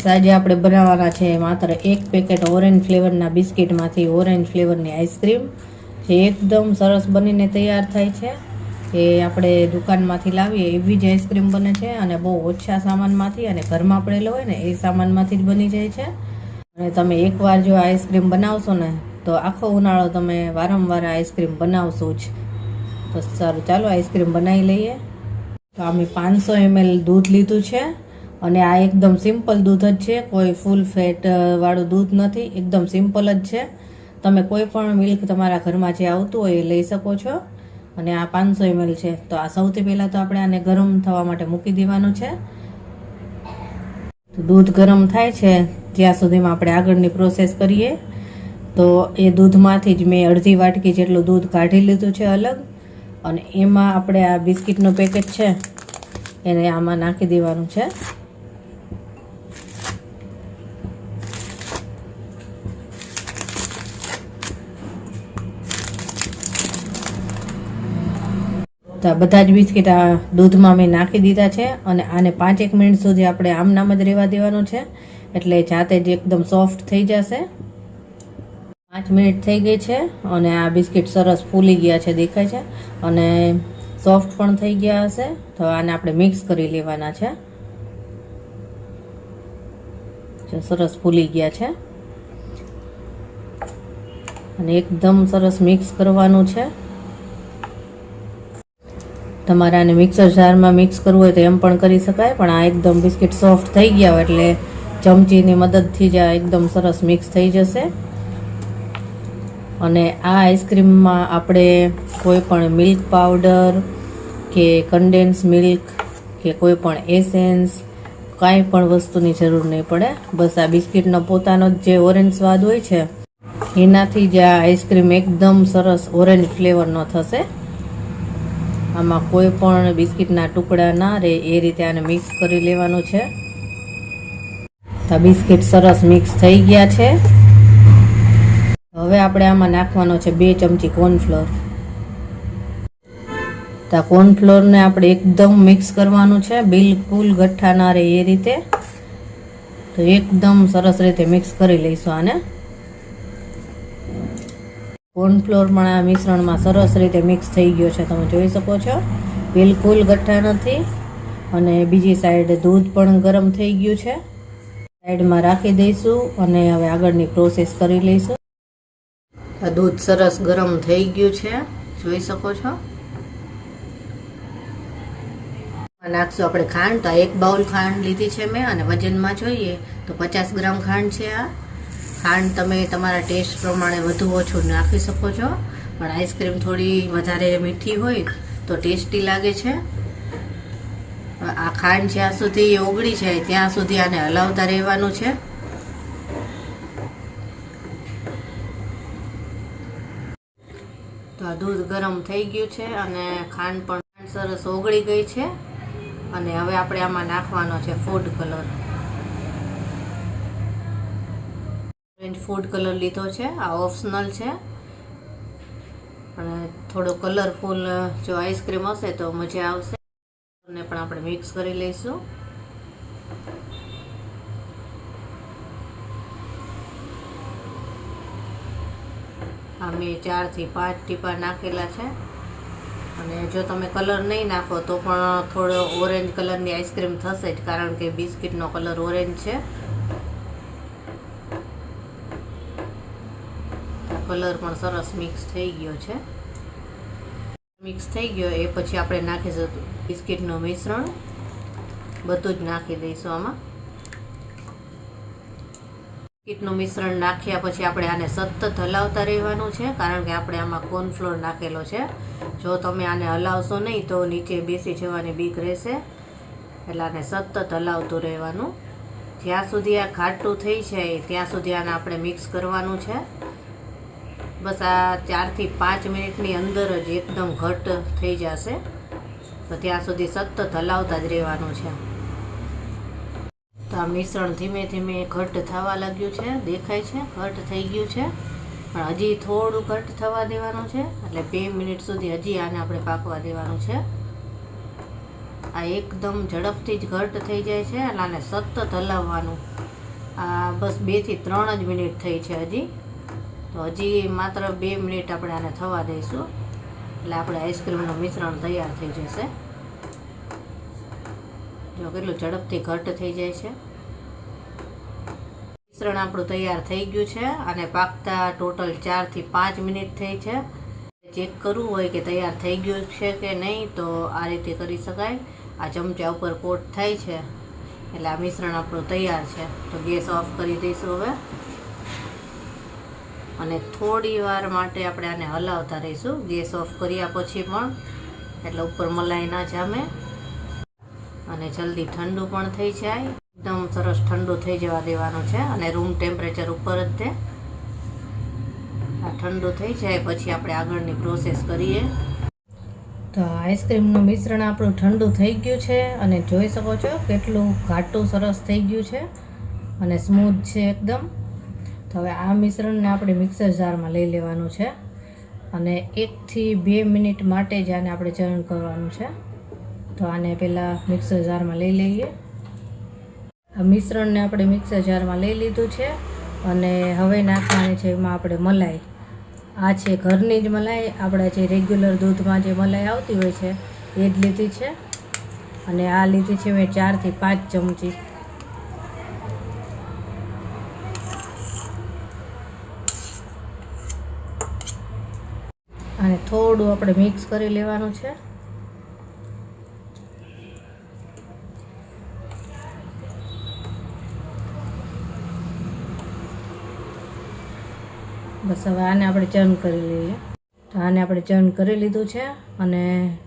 Friends आज આપણે બનાવવાના છે માત્ર એક પેકેટ ઓરેન્જ ફ્લેવરના બિસ્કિટમાંથી ઓરેન્જ ફ્લેવરની આઈસ્ક્રીમ જે એકદમ સરસ બનીને તૈયાર થાય છે। એ આપણે દુકાનમાંથી લાવીએ એવી જ આઈસ્ક્રીમ બને છે અને બહુ ઓછા સામાનમાંથી અને ઘરમાં પડેલો હોય ને એ સામાનમાંથી જ બની જાય છે। અને તમે એકવાર જો આઈસ્ક્રીમ બનાવશો ને તો આખો ઉનાળો તમે વારંવાર આઈસ્ક્રીમ બનાવશો જ। તો સારું ચાલો આઈસ્ક્રીમ બનાવી લઈએ। તો અમે 500 ml દૂધ લીધું છે અને આ એકદમ સિમ્પલ દૂધ જ છે, કોઈ ફૂલ ફેટ વાળું દૂધ નથી, એકદમ સિમ્પલ જ છે। તમે કોઈ પણ મિલ્ક તમારા ઘરમાં જે આવતું હોય એ લઈ શકો છો। અને આ 500 ml છે। તો આ સૌથી પહેલાં તો આપણે આને ગરમ થવા માટે મૂકી દેવાનું છે। તો દૂધ ગરમ થાય છે ત્યાં સુધીમાં આપણે આગળની પ્રોસેસ કરીએ। તો એ દૂધમાંથી જ મેં અડધી વાટકી જેટલું દૂધ કાઢી લીધું છે અલગ, અને એમાં આપણે આ બિસ્કિટનું પેકેટ છે એને આમાં નાખી દેવાનું છે। તો બધા જ બિસ્કિટ આ દૂધમાં મેં નાખી દીધા છે અને આને 5-1 મિનિટ સુધી આપણે આમ નામ જ રહેવા દેવાનું છે, એટલે જાતે જ એકદમ સોફ્ટ થઈ જશે। 5 મિનિટ થઈ ગઈ છે અને આ બિસ્કિટ સરસ ફૂલી ગયા છે, દેખાય છે, અને સોફ્ટ પણ થઈ ગયા હશે। તો આને આપણે મિક્સ કરી લેવાના છે। જો સરસ ફૂલી ગયા છે અને એકદમ સરસ મિક્સ કરવાનું છે। તમારે આને મિક્સર જારમાં મિક્સ કરવું હોય તો એમ પણ કરી શકાય, પણ આ એકદમ બિસ્કિટ સોફ્ટ થઈ ગયા હોય એટલે ચમચીની મદદથી જ આ એકદમ સરસ મિક્સ થઈ જશે। અને આ આઈસ્ક્રીમમાં આપણે કોઈ પણ મિલ્ક પાવડર કે કન્ડેન્સ મિલ્ક કે કોઈ પણ એસેન્સ કાંઈ પણ વસ્તુની જરૂર નહીં પડે। બસ આ બિસ્કિટનો પોતાનો જે ઓરેન્જ સ્વાદ હોય છે એનાથી જ આ આઈસ્ક્રીમ એકદમ સરસ ઓરેન્જ ફ્લેવરનો થશે। આમાં કોઈ પણ બિસ્કિટના ટુકડા ના રહે એ રીતે આને મિક્સ કરી લેવાનું છે। તો બિસ્કિટ સરસ મિક્સ થઈ ગયા છે। હવે આપણે આમાં નાખવાનો છે 2 ચમચી કોર્નફ્લોર। તો કોર્નફ્લોરને આપણે એકદમ મિક્સ કરવાનું છે, બિલકુલ ગઠ્ઠા ના રહે એ રીતે। તો એકદમ સરસ રીતે મિક્સ કરી લઈશું આને। કોર્નફ્લોર પણ આ મિશ્રણમાં સરસ રીતે મિક્સ થઈ ગયો છે, તમે જોઈ શકો છો, બિલકુલ ગઠ્ઠા નથી। અને બીજી સાઈડ દૂધ પણ ગરમ થઈ ગયું છે, સાઈડમાં રાખી દઈશું અને હવે આગળની પ્રોસેસ કરી લઈશું। આ દૂધ સરસ ગરમ થઈ ગયું છે, જોઈ શકો છો। નાખશું આપણે ખાંડ। તો 1 બાઉલ ખાંડ લીધી છે મેં, અને વજનમાં જોઈએ તો 50 ગ્રામ ખાંડ છે આ। ખાંડ તમે તમારા ટેસ્ટ પ્રમાણે વધુ ઓછું નાખી શકો છો, પણ આઈસ્ક્રીમ થોડી વધારે મીઠી હોય તો ટેસ્ટી લાગે છે। આ ખાંડ જ્યાં સુધી ઓગળી જાય ત્યાં સુધી આને હલાવતા રહેવાનું છે। તો આ દૂધ ગરમ થઈ ગયું છે અને ખાંડ પણ સરસ ઓગળી ગઈ છે। અને હવે આપણે આમાં નાખવાનો છે food colour. Orange food colour લીધો છે, આ ઓપ્શનલ છે, અને થોડો કલરફુલ જો આઈસ્ક્રીમ હશે તો મજા આવશે। ને પણ આપણે મિક્સ કરી લઈશું। આ મેં 4 થી 5 ટીપા નાખેલા છે, અને જો તમે કલર નહીં નાખો તો પણ થોડો ઓરેન્જ કલરની આઈસ્ક્રીમ થશે જ, કારણ કે બિસ્કિટનો કલર ઓરેન્જ છે। કલર પણ સરસ મિક્સ થઈ ગયો છે। મિક્સ થઈ ગયો એ પછી આપણે નાખીશું બિસ્કિટનું મિશ્રણ, બધું જ નાખી દઈશું આમાં। બિસ્કિટનું મિશ્રણ નાખ્યા પછી આપણે આને સતત હલાવતા રહેવાનું છે, કારણ કે આપણે આમાં કોર્નફ્લોર નાખેલો છે। જો તમે આને હલાવશો નહીં તો નીચે બેસી જવાની બીક રહેશે, એટલે આને સતત હલાવતું રહેવાનું। જ્યાં સુધી આ ઘાટું થઈ જાય ત્યાં સુધી આને આપણે મિક્સ કરવાનું છે। બસ આ 4 થી 5 મિનિટની અંદર જ એકદમ ઘટ થઈ જશે, તો ત્યાં સુધી સતત હલાવતા જ રહેવાનું છે। તો આ મિશ્રણ ધીમે ધીમે ઘટ થવા લાગ્યું છે, દેખાય છે ઘટ થઈ ગયું છે, પણ હજી થોડું ઘટ થવા દેવાનું છે, એટલે 2 મિનિટ સુધી હજી આને આપણે પાકવા દેવાનું છે। આ એકદમ ઝડપથી જ ઘટ થઈ જાય છે, એટલે આને સતત હલાવવાનું। આ બસ 2 થી 3 જ મિનિટ થઈ છે હજી, તો હજી માત્ર 2 મિનિટ આપણે આને થવા દઈશું, એટલે આપણે આઈસ્ક્રીમનું મિશ્રણ તૈયાર થઈ જશે. જો કેટલું ઝડપથી ઘટ થઈ જાય છે. મિશ્રણ આપણું તૈયાર થઈ ગયું છે અને પાકતા ટોટલ 4 થી 5 મિનિટ થઈ છે. ચેક કરવું હોય કે તૈયાર થઈ ગયું છે કે નહીં તો આ રીતે કરી શકાય. આ ચમચા ઉપર કોટ થાય છે એટલે આ મિશ્રણ આપણું તૈયાર છે. તો ગેસ ઓફ કરી દઈશું હવે, અને થોડી વાર માટે આપણે આને હલાવતા રહીશું ગેસ ઓફ કર્યા પછી પણ, એટલે ઉપર મલાઈ ના જામે અને જલ્દી ઠંડુ પણ થઈ જાય. એકદમ સરસ ઠંડુ થઈ જવા દેવાનું છે અને રૂમ ટેમ્પરેચર ઉપર જ તે આ ઠંડુ થઈ જાય પછી આપણે આગળની પ્રોસેસ કરીએ. તો આઈસ્ક્રીમનું મિશ્રણ આપણું ઠંડુ થઈ ગયું છે અને જોઈ શકો છો કેટલું ઘાટું સરસ થઈ ગયું છે અને સ્મૂથ છે એકદમ. તો હવે આ મિશ્રણને આપણે મિક્સર જારમાં લઈ લેવાનું છે અને 1 થી 2 મિનિટ માટે જ આને આપણે ચર્ન કરવાનું છે. તો આને પહેલાં મિક્સર જારમાં લઈ લઈએ. આ મિશ્રણને આપણે મિક્સર જારમાં લઈ લીધું છે અને હવે નાખવાની છે એમાં આપણે મલાઈ. આ છે ઘરની જ મલાઈ, આપણા જે રેગ્યુલર દૂધમાં જે મલાઈ આવતી હોય છે એ જ લીધી છે અને આ લીધી છે મેં 4 થી 5 ચમચી. અને થોડું આપણે મિક્સ કરી લેવાનું છે. બસ હવે આને આપણે ચર્ન કરી લઈએ. તો આને આપણે ચર્ન કરી લીધું છે અને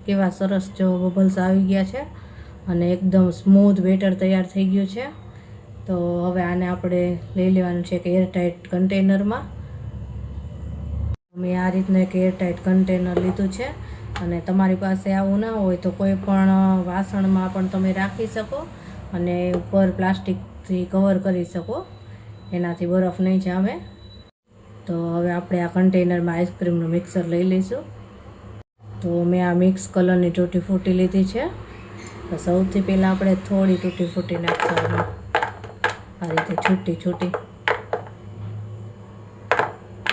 કેવા સરસ જો બબલ્સ આવી ગયા છે અને એકદમ સ્મૂથ બેટર તૈયાર થઈ ગયું છે. તો હવે આને આપણે લઈ લેવાનું છે એક એરટાઇટ કન્ટેનરમાં. મેં આ રીતનું એક એરટાઇટ કન્ટેનર લીધું છે અને તમારી પાસે આવું ના હોય તો કોઈ પણ વાસણમાં પણ તમે રાખી શકો અને ઉપર પ્લાસ્ટિકથી કવર કરી શકો, એનાથી બરફ નહીં જામે. તો હવે આપણે આ કન્ટેનરમાં આઈસ્ક્રીમનું મિક્સર લઈ લઈશું. તો મેં આ મિક્સ કલરની તૂટી ફૂટી લીધી છે. તો સૌથી પહેલાં આપણે થોડી તૂટી ફૂટી નાખવાનું, આ રીતે છૂટી છૂટી.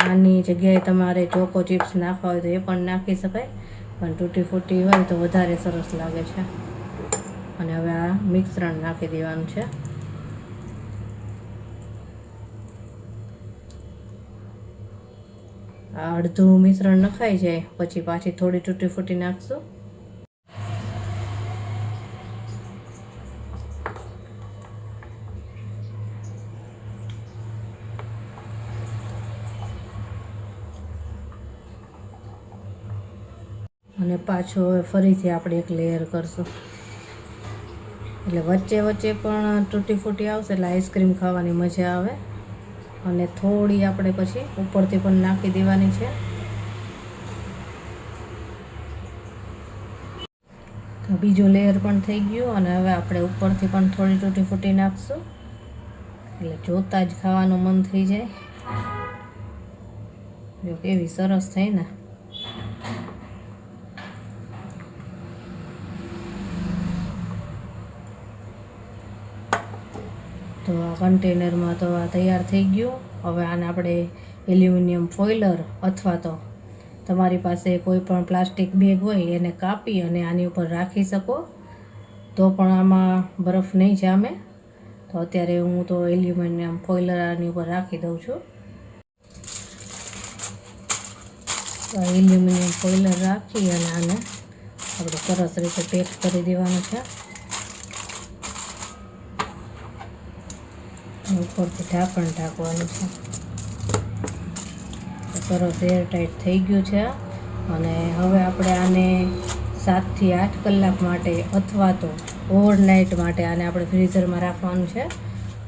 આની જગ્યાએ તમારે ચોકો ચિપ્સ નાખવા હોય તો એ પણ નાખી શકાય, પણ તૂટી ફૂટી હોય તો વધારે સરસ લાગે છે. અને હવે આ મિશ્રણ નાખી દેવાનું છે. આ અડધું મિશ્રણ નખાઈ જાય પછી પાછી થોડી તૂટી ફૂટી નાખશું. અને પાછો ફરીથી આપણે એક લેયર કરશું, એટલે વચ્ચે વચ્ચે પણ તૂટી ફૂટી આવશે એટલે આઈસ્ક્રીમ ખાવાની મજા આવે. અને થોડી આપણે પછી ઉપરથી પણ નાખી દેવાની છે. તો બીજું લેયર પણ થઈ ગયું અને હવે આપણે ઉપરથી પણ થોડી તૂટી ફૂટી નાખશું, એટલે જોતાં જ ખાવાનું મન થઈ જાય. જો કેવી સરસ થઈ ને. તો આ કન્ટેનરમાં તો આ તૈયાર થઈ ગયું. હવે આને આપણે એલ્યુમિનિયમ ફોઇલર અથવા તો તમારી પાસે કોઈ પણ પ્લાસ્ટિક બેગ હોય એને કાપી અને આની ઉપર રાખી શકો, તો પણ આમાં બરફ નહીં જામે. તો અત્યારે હું તો એલ્યુમિનિયમ ફોઇલર આની ઉપર રાખી દઉં છું. તો એલ્યુમિનિયમ ફોઇલર રાખી અને આને આપણે સરસ રીતે પેક કરી દેવાનું છે. ઉપરથી ઢાંકણ ઢાંકવાનું છે. સરસ એરટાઈટ થઈ ગયું છે અને હવે આપણે આને 7 થી 8 કલાક માટે અથવા તો ઓવરનાઇટ માટે આને આપણે ફ્રીઝરમાં રાખવાનું છે.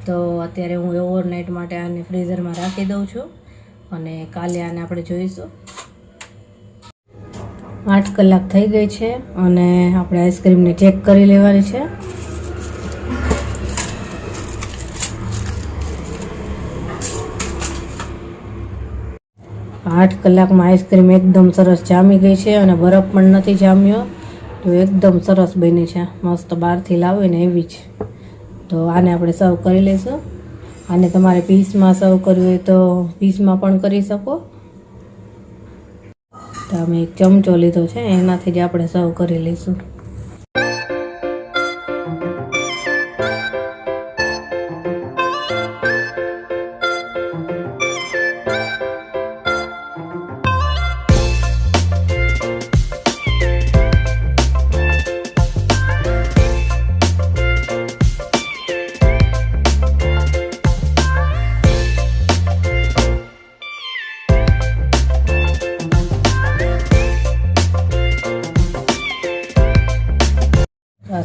તો અત્યારે હું ઓવરનાઇટ માટે આને ફ્રીઝરમાં રાખી દઉં છું અને કાલે આને આપણે જોઈશું. 8 કલાક થઈ ગઈ છે અને આપણે આઈસ્ક્રીમને ચેક કરી લેવાની છે. 8 કલાકમાં આઈસ્ક્રીમ એકદમ સરસ જામી ગઈ છે અને બરફ પણ નથી જામ્યો. તો એકદમ સરસ બની છે, મસ્ત બહારથી લાવીને એવી જ. તો આને આપણે સર્વ કરી લઈશું. આને તમારે પીસમાં સર્વ કરવું હોય તો પીસમાં પણ કરી શકો. તો અમે એક ચમચો લીધો છે, એનાથી જ આપણે સર્વ કરી લઈશું.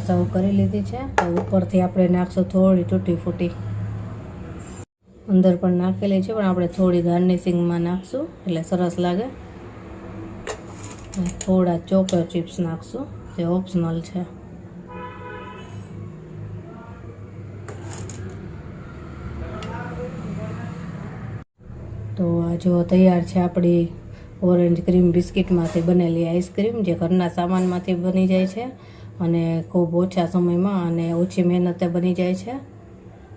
સર્વ કરી લીધી છે. તો ઉપરથી આપણે નાખશું થોડી તૂટી ફૂટી, અંદર પણ નાખેલી છે પણ આપણે થોડી ગાર્નિશિંગમાં નાખશું એટલે સરસ લાગે. થોડા ચોકર ચિપ્સ નાખશું જે ઓપ્શનલ છે. તો આ જો તૈયાર છે આપણી ઓરેન્જ ક્રીમ બિસ્કિટમાંથી બનેલી આઈસ્ક્રીમ, જે ઘરના સામાનમાંથી બની જાય છે અને ખૂબ ઓછા સમયમાં અને ઓછી મહેનતે બની જાય છે.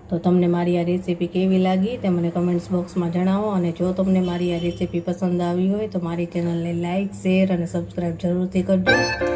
તો તમને મારી આ રેસીપી કેવી લાગી તે મને કમેન્ટ્સ બોક્સમાં જણાવો. અને જો તમને મારી આ રેસીપી પસંદ આવી હોય તો મારી ચેનલને લાઇક, શેર અને સબસ્ક્રાઈબ જરૂરથી કરજો.